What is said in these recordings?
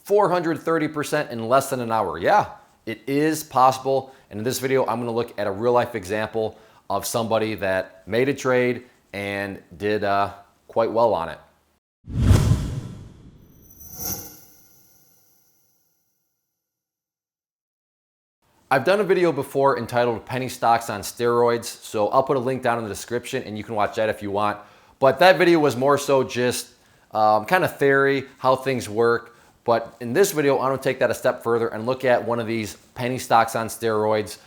430% in less than an hour. Yeah, it is possible. And in this video, I'm gonna look at a real life example of somebody that made a trade and did quite well on it. I've done a video before entitled Penny Stocks on Steroids, so I'll put a link down in the description and you can watch that if you want. But that video was more so just kind of theory, how things work. But in this video, I'm gonna take that a step further and look at one of these penny stocks on steroids,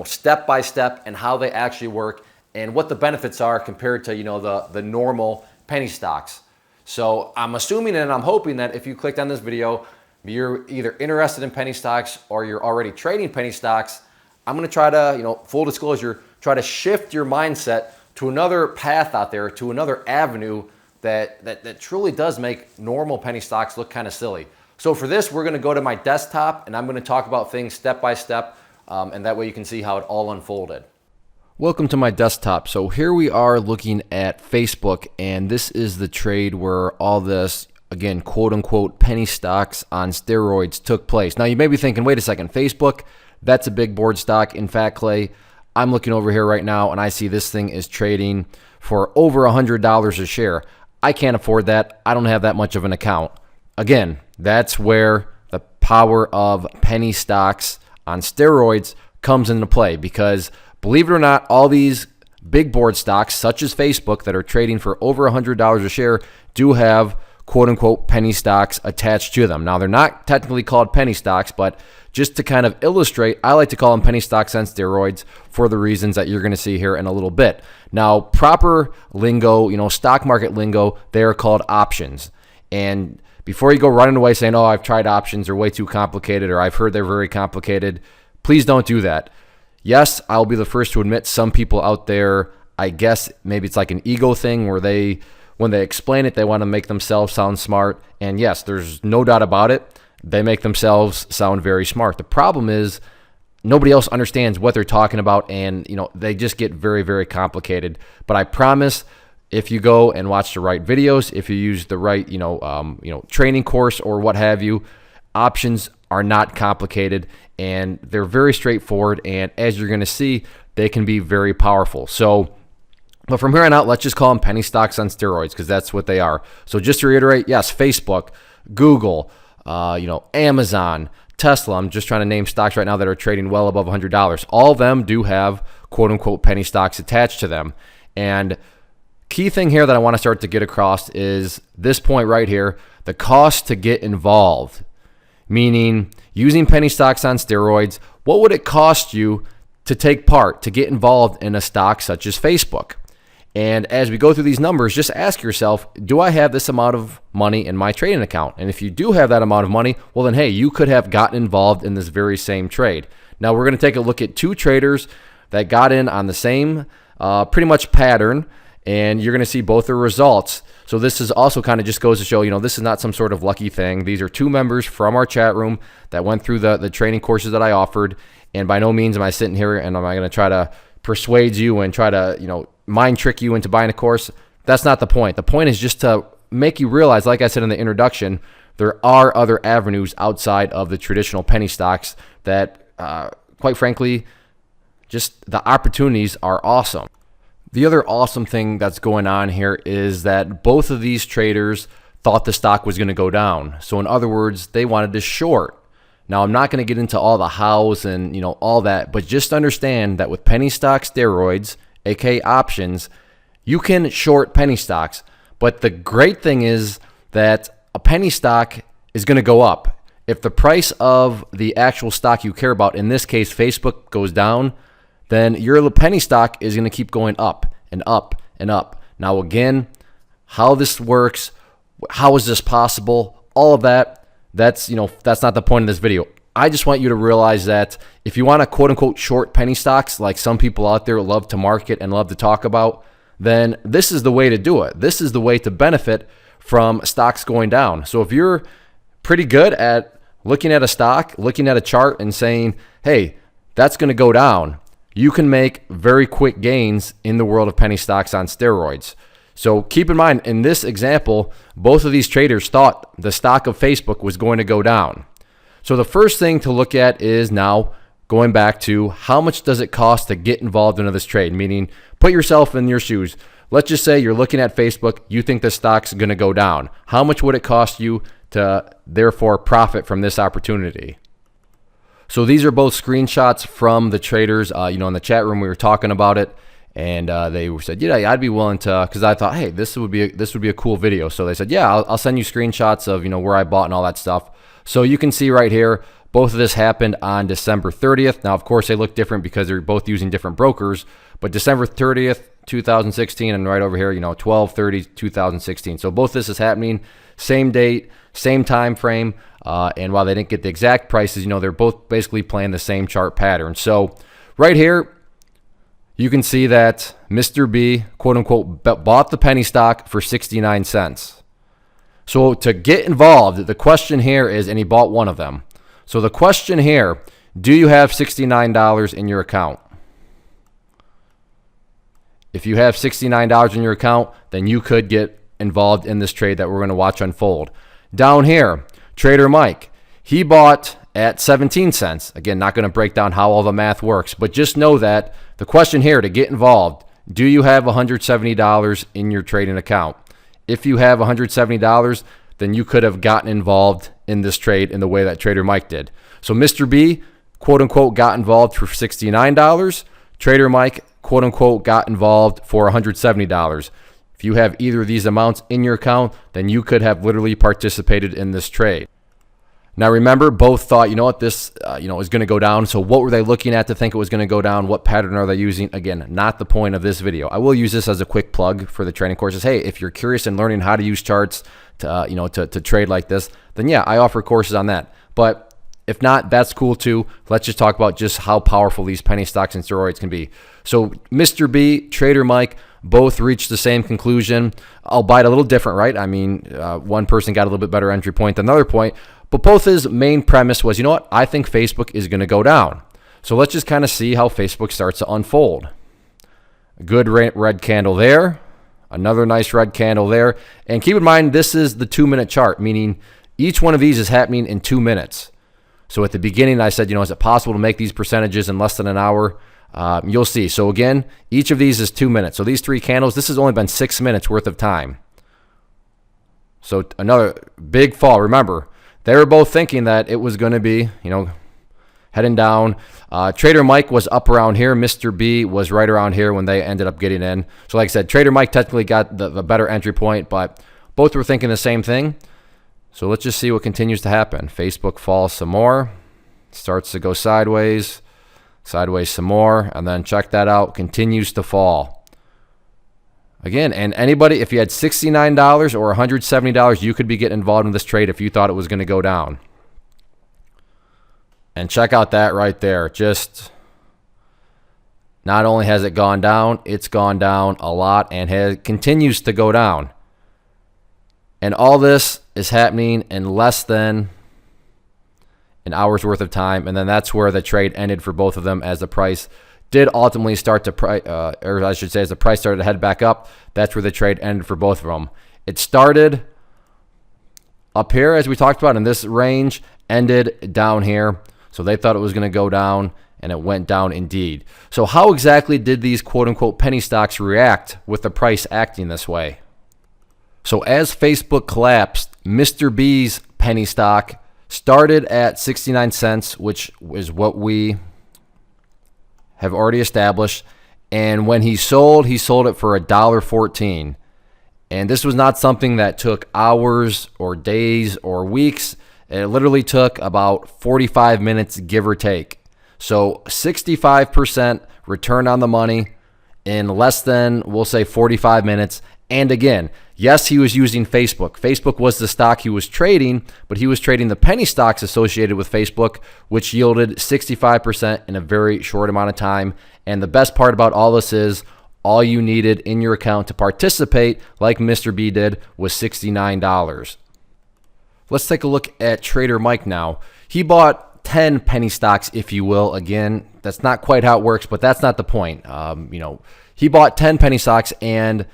step by step, and how they actually work and what the benefits are compared to the normal penny stocks. So I'm assuming and I'm hoping that if you clicked on this video, you're either interested in penny stocks or you're already trading penny stocks. I'm gonna try to, full disclosure, try to shift your mindset to another path out there, to another avenue that truly does make normal penny stocks look kind of silly. So for this, we're gonna go to my desktop and I'm gonna talk about things step by step, and that way you can see how it all unfolded. Welcome to my desktop. So here we are looking at Facebook, and this is the trade where all this, again, quote unquote, penny stocks on steroids took place. Now you may be thinking, wait a second, Facebook, that's a big board stock. In fact, Clay, I'm looking over here right now and I see this thing is trading for over $100 a share. I can't afford that. I don't have that much of an account. Again, that's where the power of penny stocks on steroids comes into play, because believe it or not, all these big board stocks such as Facebook that are trading for over $100 a share do have quote unquote penny stocks attached to them. Now they're not technically called penny stocks, but just to kind of illustrate, I like to call them penny stocks on steroids for the reasons that you're going to see here in a little bit. Now, proper lingo, stock market lingo, they are called options. And before you go running away saying, oh, I've tried options, they're way too complicated, or I've heard they're very complicated, please don't do that. Yes, I'll be the first to admit some people out there, I guess maybe it's like an ego thing where when they explain it, they want to make themselves sound smart. And yes, there's no doubt about it. They make themselves sound very smart. The problem is nobody else understands what they're talking about, and they just get very, very complicated. But I promise, if you go and watch the right videos, if you use the right training course or what have you, options are not complicated and they're very straightforward. And as you're going to see, they can be very powerful. But from here on out, let's just call them penny stocks on steroids, because that's what they are. So just to reiterate, yes, Facebook, Google, Amazon, Tesla, I'm just trying to name stocks right now that are trading well above $100. All of them do have quote unquote penny stocks attached to them. And key thing here that I want to start to get across is this point right here, the cost to get involved, meaning using penny stocks on steroids. What would it cost you to take part, to get involved in a stock such as Facebook? And as we go through these numbers, just ask yourself, do I have this amount of money in my trading account? And if you do have that amount of money, well then, hey, you could have gotten involved in this very same trade. Now we're going to take a look at two traders that got in on the same pretty much pattern, and you're going to see both their results. So this is also kind of just goes to show, this is not some sort of lucky thing. These are two members from our chat room that went through the training courses that I offered. And by no means am I sitting here and am I going to try to persuade you and try to, mind trick you into buying a course. That's not the point. The point is just to make you realize, like I said in the introduction, there are other avenues outside of the traditional penny stocks that, quite frankly, just the opportunities are awesome. The other awesome thing that's going on here is that both of these traders thought the stock was going to go down. So in other words, they wanted to short. Now, I'm not going to get into all the hows and all that, but just understand that with penny stock steroids, aka options, you can short penny stocks. But the great thing is that a penny stock is going to go up. If the price of the actual stock you care about, in this case Facebook, goes down, then your penny stock is going to keep going up and up and up. Now again, how this works, how is this possible, all of that, that's not the point of this video. I just want you to realize that if you want to quote unquote short penny stocks, like some people out there love to market and love to talk about, then this is the way to do it. This is the way to benefit from stocks going down. So if you're pretty good at looking at a stock, looking at a chart and saying, hey, that's going to go down, you can make very quick gains in the world of penny stocks on steroids. So keep in mind, in this example, both of these traders thought the stock of Facebook was going to go down. So the first thing to look at is now going back to how much does it cost to get involved into this trade? Meaning, put yourself in your shoes. Let's just say you're looking at Facebook, you think the stock's going to go down. How much would it cost you to therefore profit from this opportunity? So these are both screenshots from the traders. In the chat room we were talking about it, and they said, yeah, I'd be willing to, because I thought, hey, this would be a cool video. So they said, yeah, I'll send you screenshots of where I bought and all that stuff. So you can see right here, both of this happened on December 30th. Now, of course, they look different because they're both using different brokers, but December 30th, 2016, and right over here, 12/30/2016. So both this is happening, same date, same time frame, and while they didn't get the exact prices, they're both basically playing the same chart pattern. So right here, you can see that Mr. B, quote unquote, bought the penny stock for 69 cents. So to get involved, the question here is, and he bought one of them. So the question here, do you have $69 in your account? If you have $69 in your account, then you could get involved in this trade that we're going to watch unfold. Down here, Trader Mike, he bought at 17 cents. Again, not going to break down how all the math works, but just know that the question here to get involved, do you have $170 in your trading account? If you have $170, then you could have gotten involved in this trade in the way that Trader Mike did. So Mr. B, quote unquote, got involved for $69. Trader Mike, quote unquote, got involved for $170. If you have either of these amounts in your account, then you could have literally participated in this trade. Now remember, both thought, this is going to go down. So what were they looking at to think it was going to go down? What pattern are they using? Again, not the point of this video. I will use this as a quick plug for the training courses. Hey, if you're curious in learning how to use charts to trade like this, then yeah, I offer courses on that. But if not, that's cool too. Let's just talk about just how powerful these penny stocks and steroids can be. So Mr. B, Trader Mike, both reached the same conclusion, albeit a little different, right? I mean, one person got a little bit better entry point than another point, but both his main premise was, I think Facebook is going to go down. So let's just kind of see how Facebook starts to unfold. A good red candle there, another nice red candle there. And keep in mind, this is the 2-minute chart, meaning each one of these is happening in 2 minutes. So at the beginning, I said, is it possible to make these percentages in less than an hour? You'll see. So again, each of these is 2 minutes. So these 3 candles, this has only been 6 minutes worth of time. So another big fall. Remember, they were both thinking that it was going to be, heading down. Trader Mike was up around here. Mr. B was right around here when they ended up getting in. So like I said, Trader Mike technically got the better entry point, but both were thinking the same thing. So let's just see what continues to happen. Facebook falls some more, starts to go sideways some more, and then check that out, continues to fall. Again, and anybody, if you had $69 or $170, you could be getting involved in this trade if you thought it was going to go down. And check out that right there. Just not only has it gone down, it's gone down a lot and continues to go down. And all this is happening in less than an hour's worth of time. And then that's where the trade ended for both of them, as the price did ultimately start to, or I should say, as the price started to head back up. That's where the trade ended for both of them. It started up here, as we talked about, in this range, ended down here. So they thought it was going to go down, and it went down indeed. So how exactly did these quote-unquote penny stocks react with the price acting this way? So as Facebook collapsed, Mr. B's penny stock started at 69 cents, which is what we have already established. And when he sold it for $1.14. And this was not something that took hours or days or weeks. It literally took about 45 minutes, give or take. So 65% return on the money in less than, we'll say, 45 minutes. And again, yes, he was using Facebook. Facebook was the stock he was trading, but he was trading the penny stocks associated with Facebook, which yielded 65% in a very short amount of time. And the best part about all this is all you needed in your account to participate, like Mr. B did, was $69. Let's take a look at Trader Mike now. He bought 10 penny stocks, if you will. Again, that's not quite how it works, but that's not the point. He bought 10 penny stocks, and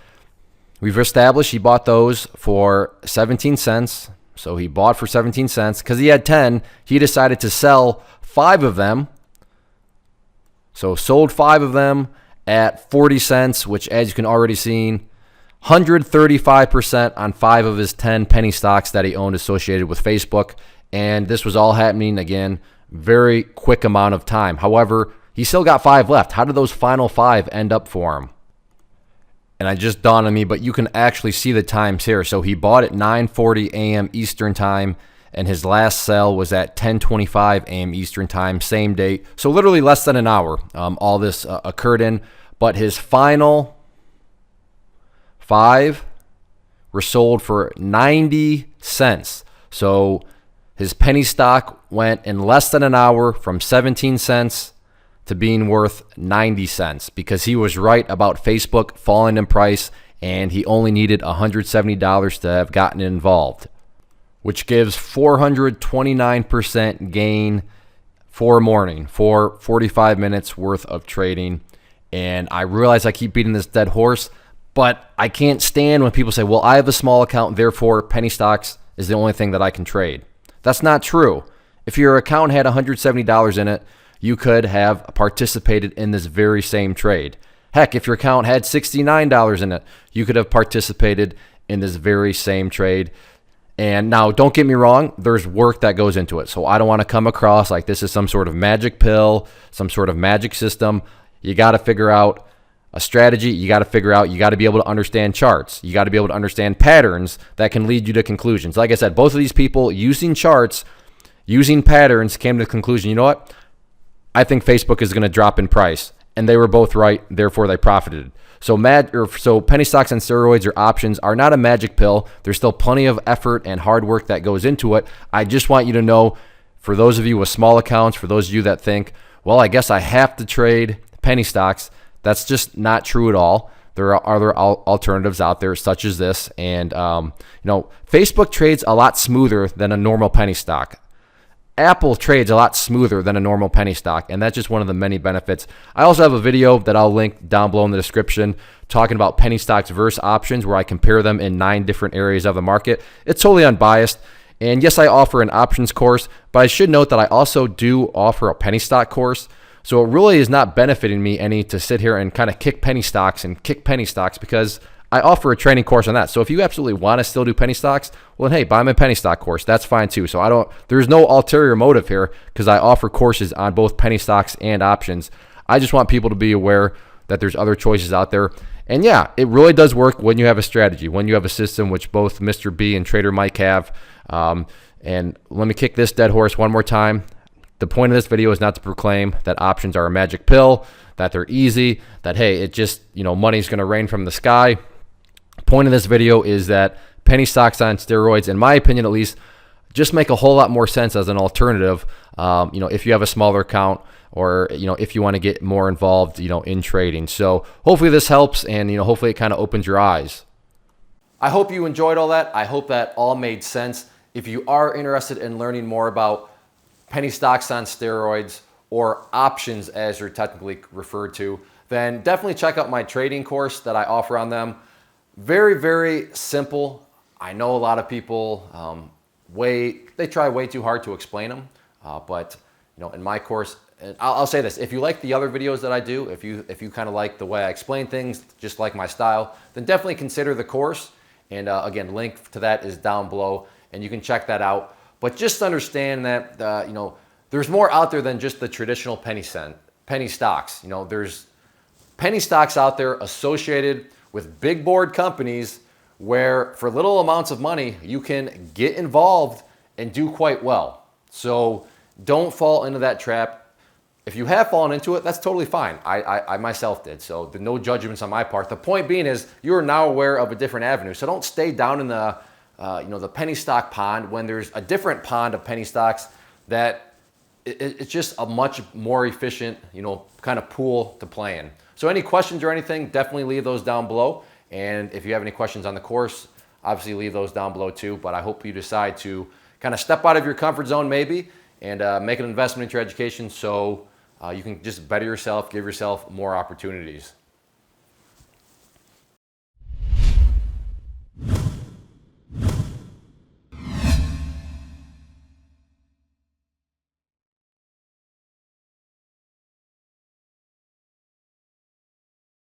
We've established he bought those for 17 cents. So he bought for 17 cents because he had 10. He decided to sell 5 of them. So sold 5 of them at 40 cents, which, as you can already see, 135% on 5 of his 10 penny stocks that he owned associated with Facebook. And this was all happening, again, very quick amount of time. However, he still got 5 left. How did those final 5 end up for him? And it just dawned on me, but you can actually see the times here. So he bought at 9:40 a.m. Eastern time, and his last sell was at 10:25 a.m. Eastern time, same date. So literally less than an hour all this occurred in. But his final 5 were sold for 90 cents. So his penny stock went in less than an hour from 17 cents to being worth 90 cents because he was right about Facebook falling in price, and he only needed $170 to have gotten involved, which gives 429% gain for a morning, for 45 minutes worth of trading. And I realize I keep beating this dead horse, but I can't stand when people say, well, I have a small account, therefore penny stocks is the only thing that I can trade. That's not true. If your account had $170 in it, you could have participated in this very same trade. Heck, if your account had $69 in it, you could have participated in this very same trade. And now, don't get me wrong, there's work that goes into it. So I don't want to come across like this is some sort of magic pill, some sort of magic system. You got to figure out a strategy. You got to be able to understand charts. You got to be able to understand patterns that can lead you to conclusions. Like I said, both of these people using charts, using patterns, came to the conclusion, you know what? I think Facebook is going to drop in price. And they were both right, therefore they profited. So penny stocks and steroids or options are not a magic pill. There's still plenty of effort and hard work that goes into it. I just want you to know, for those of you with small accounts, for those of you that think, well, I guess I have to trade penny stocks, that's just not true at all. There are other alternatives out there such as this. And, Facebook trades a lot smoother than a normal penny stock. Apple trades a lot smoother than a normal penny stock, and that's just one of the many benefits. I also have a video that I'll link down below in the description talking about penny stocks versus options, where I compare them in 9 different areas of the market. It's totally unbiased. And yes, I offer an options course, but I should note that I also do offer a penny stock course. So it really is not benefiting me any to sit here and kind of kick penny stocks because I offer a training course on that. So if you absolutely want to still do penny stocks, well, then, hey, buy my penny stock course. That's fine too. So there's no ulterior motive here because I offer courses on both penny stocks and options. I just want people to be aware that there's other choices out there. And yeah, it really does work when you have a strategy, when you have a system, which both Mr. B and Trader Mike have. And let me kick this dead horse one more time. The point of this video is not to proclaim that options are a magic pill, that they're easy, that, hey, it just, money's going to rain from the sky. Point of this video is that penny stocks on steroids, in my opinion at least, just make a whole lot more sense as an alternative, if you have a smaller account or, if you want to get more involved, in trading. So hopefully this helps, and, hopefully it kind of opens your eyes. I hope you enjoyed all that. I hope that all made sense. If you are interested in learning more about penny stocks on steroids, or options as they're technically referred to, then definitely check out my trading course that I offer on them. Very, very simple. I know a lot of people they try way too hard to explain them, but in my course, and I'll say this: if you like the other videos that I do, if you kind of like the way I explain things, just like my style, then definitely consider the course. And again, link to that is down below, and you can check that out. But just understand that there's more out there than just the traditional penny stocks. There's penny stocks out there associated with big board companies where for little amounts of money you can get involved and do quite well. So don't fall into that trap. If you have fallen into it, that's totally fine. I myself did, so no judgments on my part. The point being is you are now aware of a different avenue. So don't stay down in the the penny stock pond when there's a different pond of penny stocks that it's just a much more efficient, kind of pool to play in. So any questions or anything, definitely leave those down below. And if you have any questions on the course, obviously leave those down below too. But I hope you decide to kind of step out of your comfort zone maybe and make an investment into your education so you can just better yourself, give yourself more opportunities.